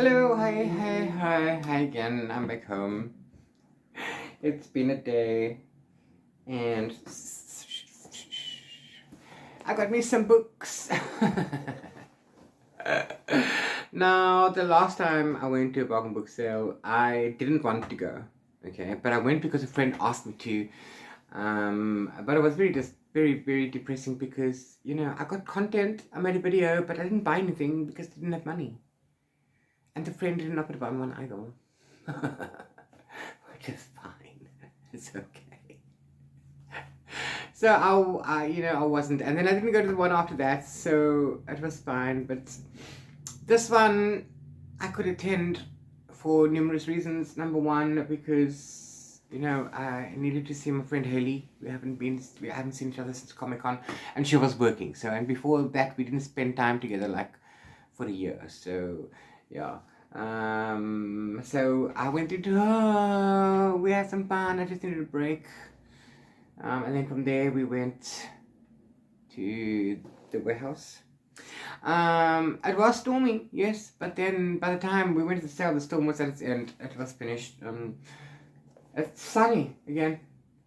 Hello, hi again. I'm back home. It's been a day, and I got me some books. Now, the last time I went to a bargain book sale, I didn't want to go, okay, but I went because a friend asked me to. But it was very depressing because, I got content, I made a video, but I didn't buy anything because I didn't have money. And the friend didn't offer to buy one either. Which is fine. It's okay. So I wasn't, and then I didn't go to the one after that, so it was fine. But this one I could attend for numerous reasons. Number one, because I needed to see my friend Haley. We haven't seen each other since Comic-Con, and she was working. So, and before that, we didn't spend time together like for a year. So yeah. So I went into we had some fun. I just needed a break. And then from there we went to the warehouse. It was stormy, yes, but then by the time we went to the sale, the storm was at its end. It was finished. It's sunny again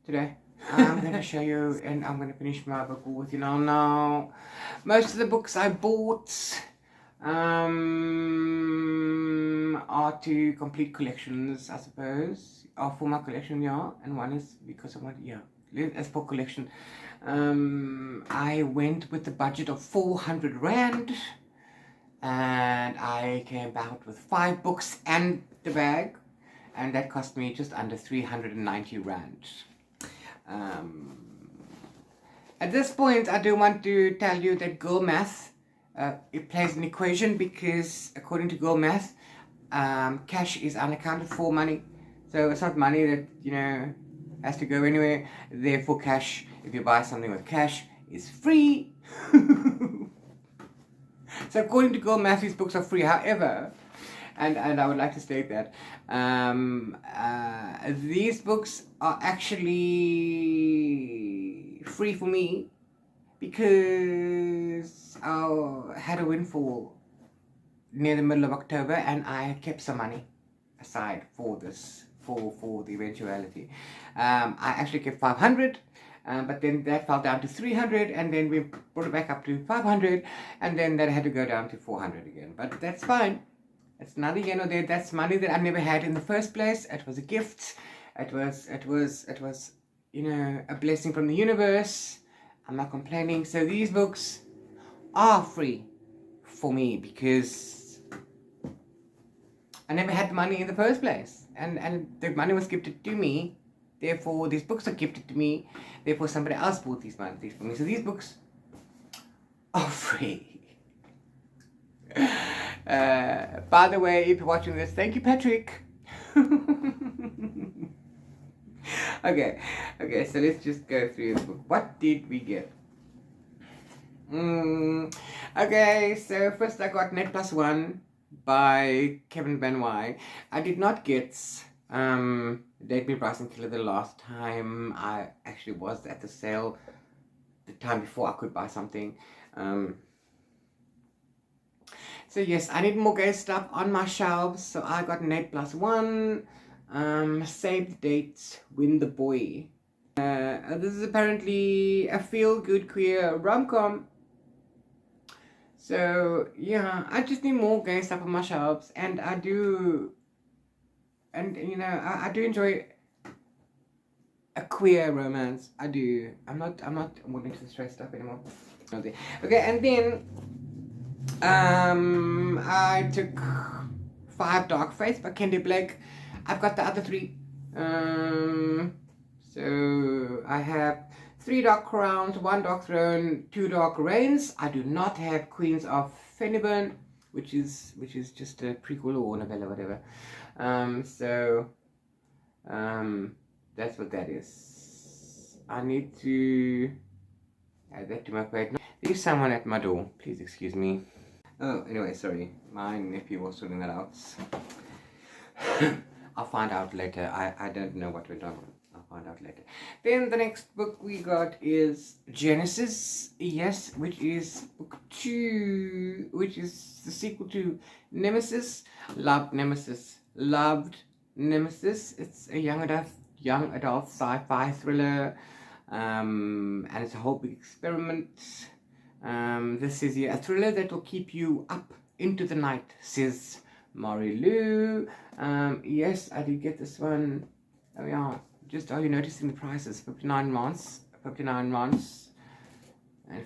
today. I'm going to show you, and I'm going to finish my book with you now. Most of the books I bought are two complete collections, I suppose, are for my collection, yeah, and one is because I want, yeah, as for collection. I went with the budget of 400 Rand, and I came out with 5 books and the bag, and that cost me just under 390 Rand. At this point, I do want to tell you that girl math, it plays an equation, because according to girl math, cash is unaccounted for money. So it's not money that, has to go anywhere. Therefore, cash, if you buy something with cash, is free. So according to girl math, these books are free. However, and I would like to state that these books are actually free for me, because I had a windfall near the middle of October, and I kept some money aside for this, for the eventuality. I actually kept 500, but then that fell down to 300, and then we brought it back up to 500, and then that had to go down to 400 again. But that's fine. It's neither here nor there. That's money that I never had in the first place. It was a gift. It was a blessing from the universe. I'm not complaining. So these books are free for me because I never had the money in the first place, and the money was gifted to me. Therefore, these books are gifted to me. Therefore, somebody else bought these for me. So these books are free. By the way, if you're watching this, thank you, Patrick. Okay, so let's just go through the book. What did we get? Okay, so first I got Net Plus One by Kevin Van Wy. I did not get Date Me, Price and Killer the last time I actually was at the sale, the time before I could buy something. So yes, I need more gay stuff on my shelves, so I got Net Plus One. Save the Date, Win the Boy. This is apparently a feel-good queer rom-com. So yeah, I just need more gay stuff on my shelves, and I do, and I do enjoy a queer romance. I do. I'm not moving to the straight stuff anymore. Okay, and then I took 5 Dark Fates by Candy Blake. I've got the other 3. So I have 3 Dark Crowns, 1 Dark Throne, 2 Dark Reigns. I do not have Queens of Fenibern, which is just a prequel or novella, whatever. That's what that is. I need to add that to my plate. There's someone at my door. Please excuse me. Oh, anyway, sorry. My nephew was sorting that out. I'll find out later. I don't know what went on. I'll find out later. Then the next book we got is Genesis, yes, which is book 2, which is the sequel to Nemesis. Loved Nemesis. It's a young adult sci-fi thriller, and it's a whole big experiment. This is a thriller that will keep you up into the night, says Mari Lou. Yes, I did get this one. Oh yeah, just are you noticing the prices? 59 rands, and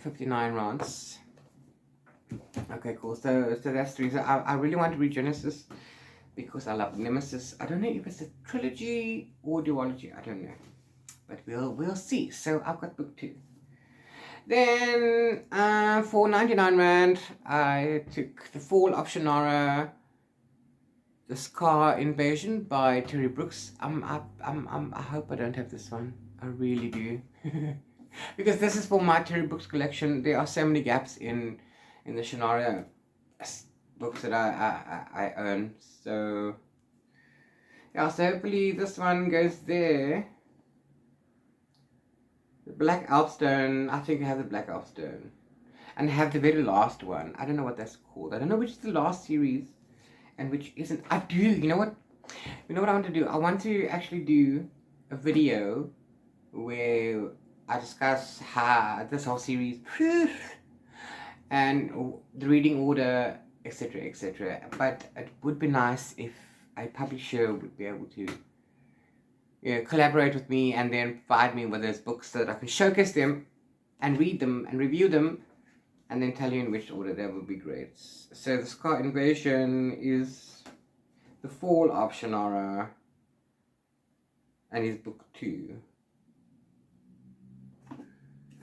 59 rands. Okay, cool. So that's 3. So I really want to read Genesis because I love Nemesis. I don't know if it's a trilogy or duology. I don't know, but we'll see. So I've got book 2. Then for 99 rand, I took The Fall of Shannara, The Scar Invasion by Terry Brooks. I hope I don't have this one. I really do. Because this is for my Terry Brooks collection. There are so many gaps in the Shannara books that I own. So yeah, so hopefully this one goes there. The Black Elfstone, I think I have the Black Elfstone. And I have the very last one. I don't know what that's called. I don't know which is the last series and which isn't. I do. You know what I want to do? I want to actually do a video where I discuss how this whole series and the reading order, etc., etc. But it would be nice if a publisher would be able to collaborate with me and then provide me with those books so that I can showcase them and read them and review them and then tell you in which order. That would be great. So the Scar Invasion is The Fall of Shannara and is book 2.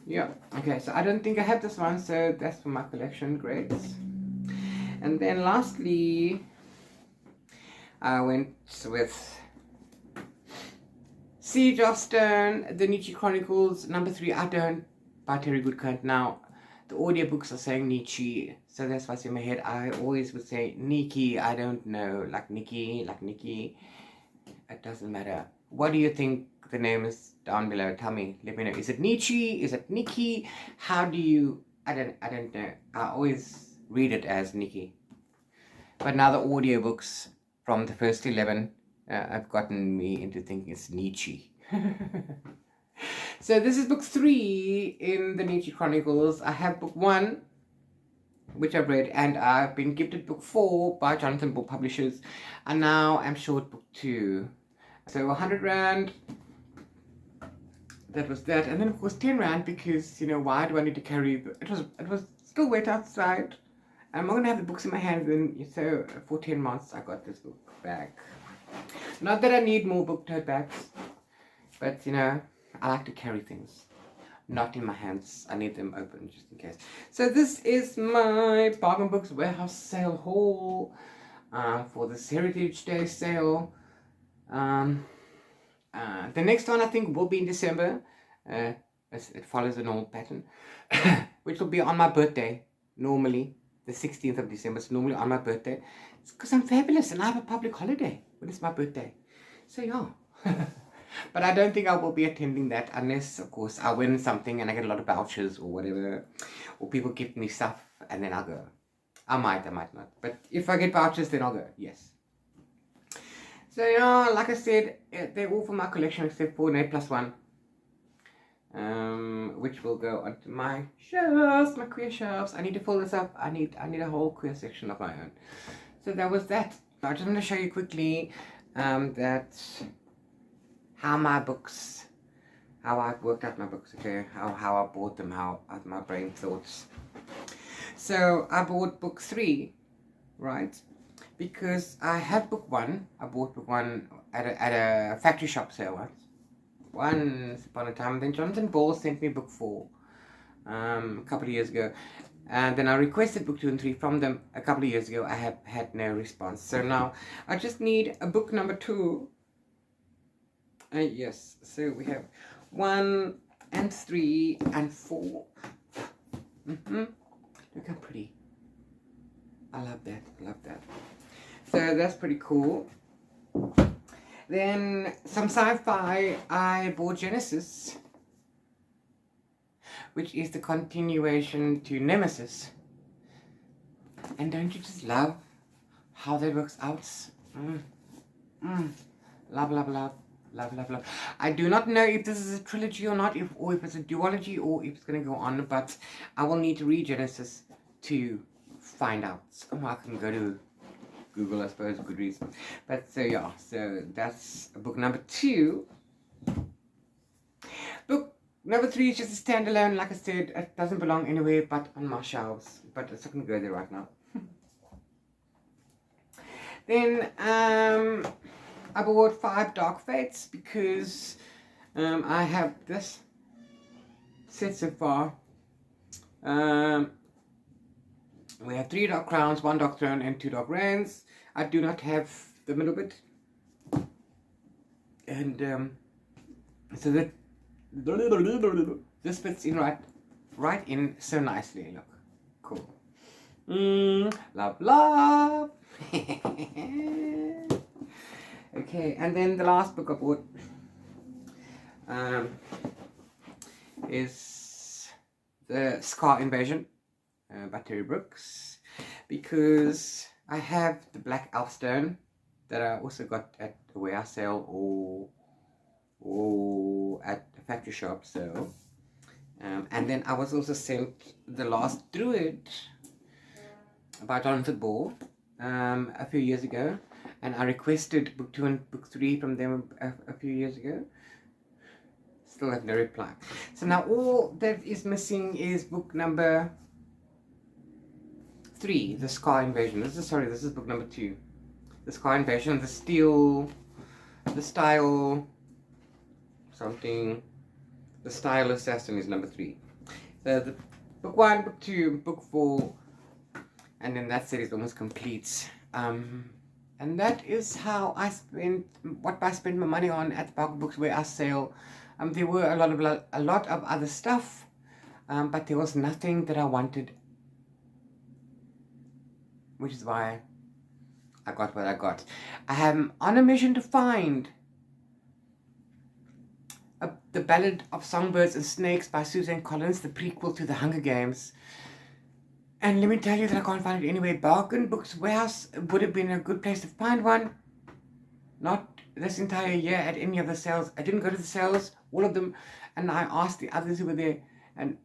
Yeah, okay, so I don't think I have this one, so that's for my collection. Great. And then lastly, I went with Siege of Stone, The Nietzsche Chronicles, number 3. I don't, by Terry Goodkant. Now, the audiobooks are saying Nietzsche, so that's what's in my head. I always would say Nikki. I don't know, like Nikki. It doesn't matter. What do you think the name is down below? Tell me, let me know. Is it Nietzsche? Is it Nikki? How do you, I don't know. I always read it as Nikki. But now the audiobooks from the first 11 have gotten me into thinking it's Nietzsche. So this is book 3 in the Nietzsche Chronicles. I have book 1, which I've read, and I've been gifted book 4 by Jonathan Bull Publishers, and now I'm short book 2. So 100 rand, that was that, and then of course 10 rand because, why do I need to carry, it was still wet outside. I'm not going to have the books in my hands, and so for 10 months I got this book back. Not that I need more book tote bags, but I like to carry things. Not in my hands. I need them open just in case. So this is my Bargain Books Warehouse sale haul for this Heritage Day sale. The next one I think will be in December. It follows a normal pattern, which will be on my birthday, normally. The 16th of December, so normally on my birthday. It's because I'm fabulous and I have a public holiday when it's my birthday. So yeah. But I don't think I will be attending that unless, of course, I win something and I get a lot of vouchers or whatever. Or people gift me stuff and then I'll go. I might not. But if I get vouchers, then I'll go, yes. So yeah, like I said, they're all for my collection except for Net Plus One. Which will go onto my shelves, my queer shelves. I need to fill this up. I need a whole queer section of my own. So that was that. I just want to show you quickly that how I've worked out my books, okay, how I bought them, how my brain thoughts. So I bought book 3, right? Because I had book 1. I bought book 1 at a factory shop sale once upon a time. Then Jonathan Ball sent me book 4 a couple of years ago, and then I requested book 2 and 3 from them a couple of years ago. I have had no response, so now I just need a book number 2. Yes, so we have 1 and 3 and 4. Look how pretty. I love that. So that's pretty cool. Then some sci-fi, I bought Genesis, which is the continuation to Nemesis. And don't you just love how that works out? Love, love, love, love, love, love. I do not know if this is a trilogy or not, or if it's a duology, or if it's going to go on, but I will need to read Genesis to find out. Oh, I can go to Google, I suppose, Goodreads. But so yeah, so that's book number 2. Book number 3 is just a standalone. Like I said, it doesn't belong anywhere but on my shelves. But it's not going to go there right now. Then I bought 5 Dark Fates because I have this set so far. We have 3 Dark Crowns, 1 Dark Throne, and 2 Dark Reigns. I do not have the middle bit. And so that this fits in right in so nicely. Look, cool. Love, love. Okay, and then the last book I bought is The Scar Invasion by Terry Brooks, because I have the Black Elf Stone that I also got at a warehouse sale or at a factory shop. So and then I was also sent The Last Druid by Jonathan Ball a few years ago, and I requested book 2 and book 3 from them a few years ago. Still have no reply. So now all that is missing is book number 3, The Scar Invasion. This is book number 2, The Scar Invasion. The Style Assassin is number 3. So the book 1, book 2, book 4, and then that series almost completes. And that is how I spent my money on at the Pocket Books Warehouse sale. There were a lot of other stuff, but there was nothing that I wanted, which is why I got what I got. I am on a mission to find The Ballad of Songbirds and Snakes by Suzanne Collins, the prequel to The Hunger Games. And let me tell you that I can't find it anywhere. Bargain Books Warehouse would have been a good place to find one. Not this entire year at any of the sales. I didn't go to the sales, all of them, and I asked the others who were there and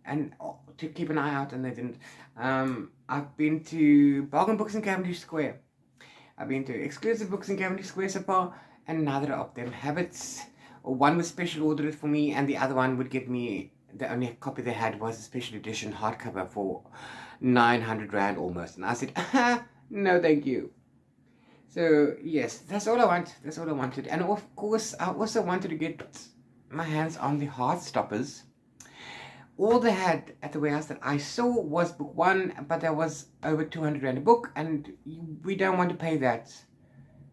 to keep an eye out, and they didn't. I've been to Bargain Books in Cavendish Square. I've been to Exclusive Books in Cavendish Square so far, and neither of them have it. Or one was special ordered for me, and the other one would get me, the only copy they had was a special edition hardcover for 900 Rand almost. And I said, no thank you. So yes, that's all I want. That's all I wanted. And of course, I also wanted to get my hands on the Heartstoppers. All they had at the warehouse that I saw was book 1, but that was over 200 Rand a book, and we don't want to pay that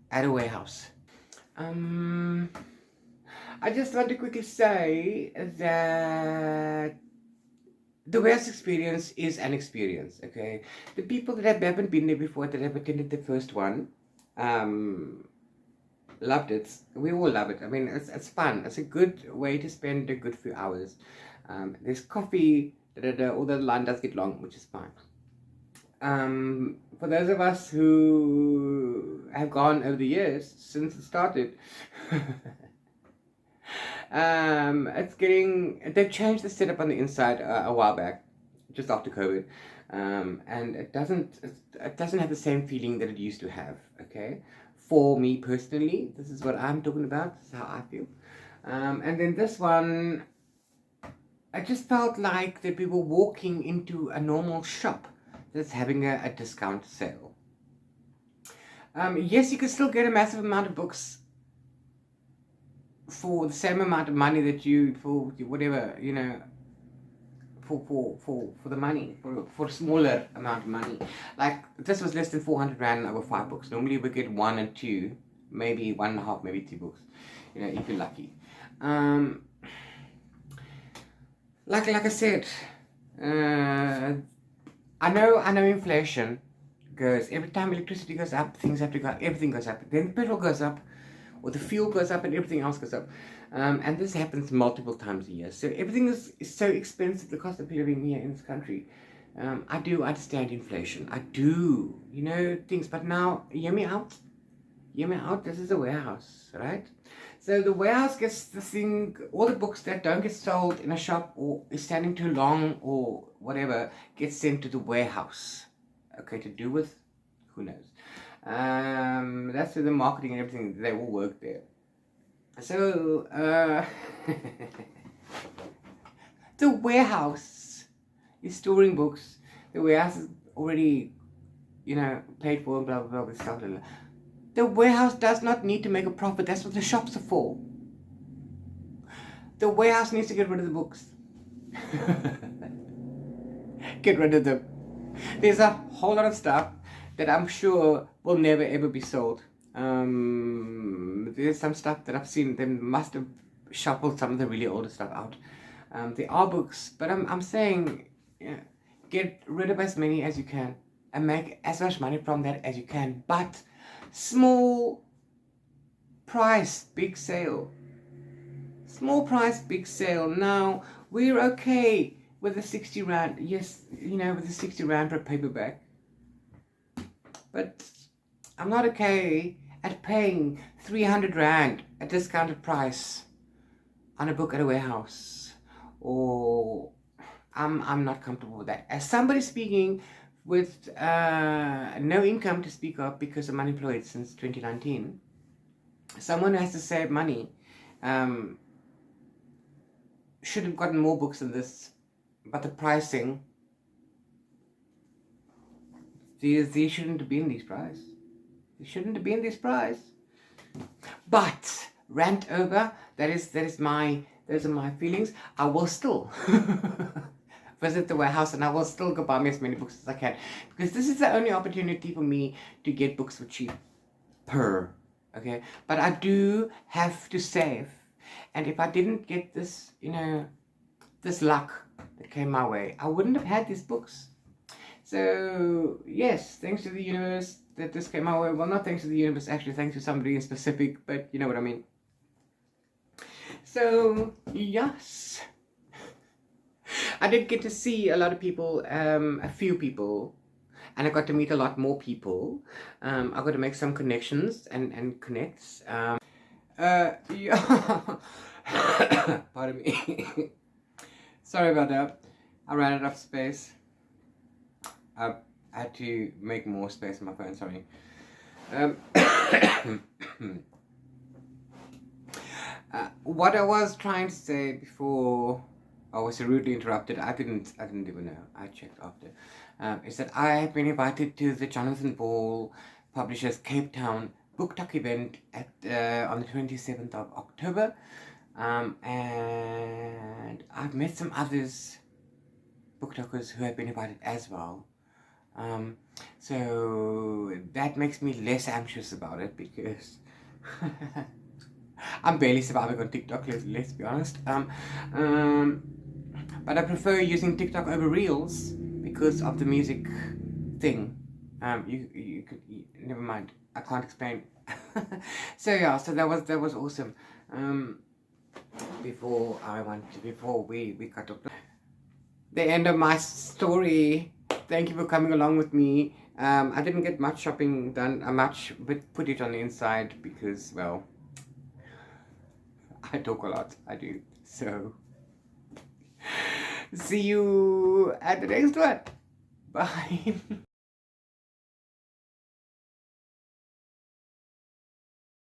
at a warehouse. I just want to quickly say that the warehouse experience is an experience, okay? The people that haven't been there before, that have attended the first one, loved it. We all love it. I mean, it's fun. It's a good way to spend a good few hours. There's coffee, although the line does get long, which is fine. For those of us who have gone over the years since it started, they've changed the setup on the inside a while back, just after COVID, and it doesn't have the same feeling that it used to have. Okay, for me personally, this is what I'm talking about. This is how I feel. And then this one, I just felt like that we were walking into a normal shop that's having a discount sale. Yes, you can still get a massive amount of books for the same amount of money that you, for whatever, you know, for the money, for a smaller amount of money. Like, this was less than 400 Rand over 5 books. Normally we get 1 and 2, maybe 1.5, maybe 2 books, you know, if you're lucky. Like I said, I know inflation goes, every time electricity goes up, things have to go up, everything goes up. Then petrol goes up, or the fuel goes up and everything else goes up. And this happens multiple times a year. So everything is so expensive, the cost of living here in this country. I do understand inflation. I do, things. But now, hear me out. Hear me out. This is a warehouse, right? So the warehouse gets the thing, all the books that don't get sold in a shop or is standing too long or whatever, gets sent to the warehouse. Okay, to do with, who knows. That's where the marketing and everything, they all work there. So, the warehouse is storing books. The warehouse is already, paid for, blah, blah, blah, stuff like that. The warehouse does not need to make a profit. That's what the shops are for. The warehouse needs to get rid of the books. Get rid of them. There's a whole lot of stuff that I'm sure will never ever be sold. There's some stuff that I've seen, they must have shuffled some of the really older stuff out. There are books, but I'm saying, get rid of as many as you can and make as much money from that as you can. But small price, big sale. Small price, big sale. Now, we're okay with the 60 rand. Yes, with the 60 rand per paperback. But I'm not okay at paying 300 rand a discounted price on a book at a warehouse. Or I'm not comfortable with that. As somebody speaking with no income to speak of because I'm unemployed since 2019, someone who has to save money should have gotten more books than this, but the pricing, they shouldn't have been this price. They shouldn't have been this price. But rant over. Those are my feelings. I will still visit the warehouse and I will still go buy me as many books as I can, because this is the only opportunity for me to get books for cheap. Okay, but I do have to save, and if I didn't get this, this luck that came my way, I wouldn't have had these books. So yes, thanks to the universe that this came my way. Well, not thanks to the universe, actually, thanks to somebody in specific, but you know what I mean. So yes, I did get to see a lot of people, a few people, and I got to meet a lot more people. I got to make some connections and connects. Yeah. Pardon me. Sorry about that. I ran out of space. I had to make more space on my phone, sorry. What I was trying to say before I was rudely interrupted, I didn't even know, I checked after, is that I have been invited to the Jonathan Ball Publishers Cape Town Book Talk event at on the 27th of October, and I've met some others, book talkers, who have been invited as well. So that makes me less anxious about it, because I'm barely surviving on TikTok, let's be honest. But I prefer using TikTok over Reels because of the music thing. You could never mind. I can't explain. So yeah, so that was awesome. Before we cut off the end of my story. Thank you for coming along with me. I didn't get much shopping done, but put it on the inside because, well, I talk a lot. I do. So, see you at the next one. Bye.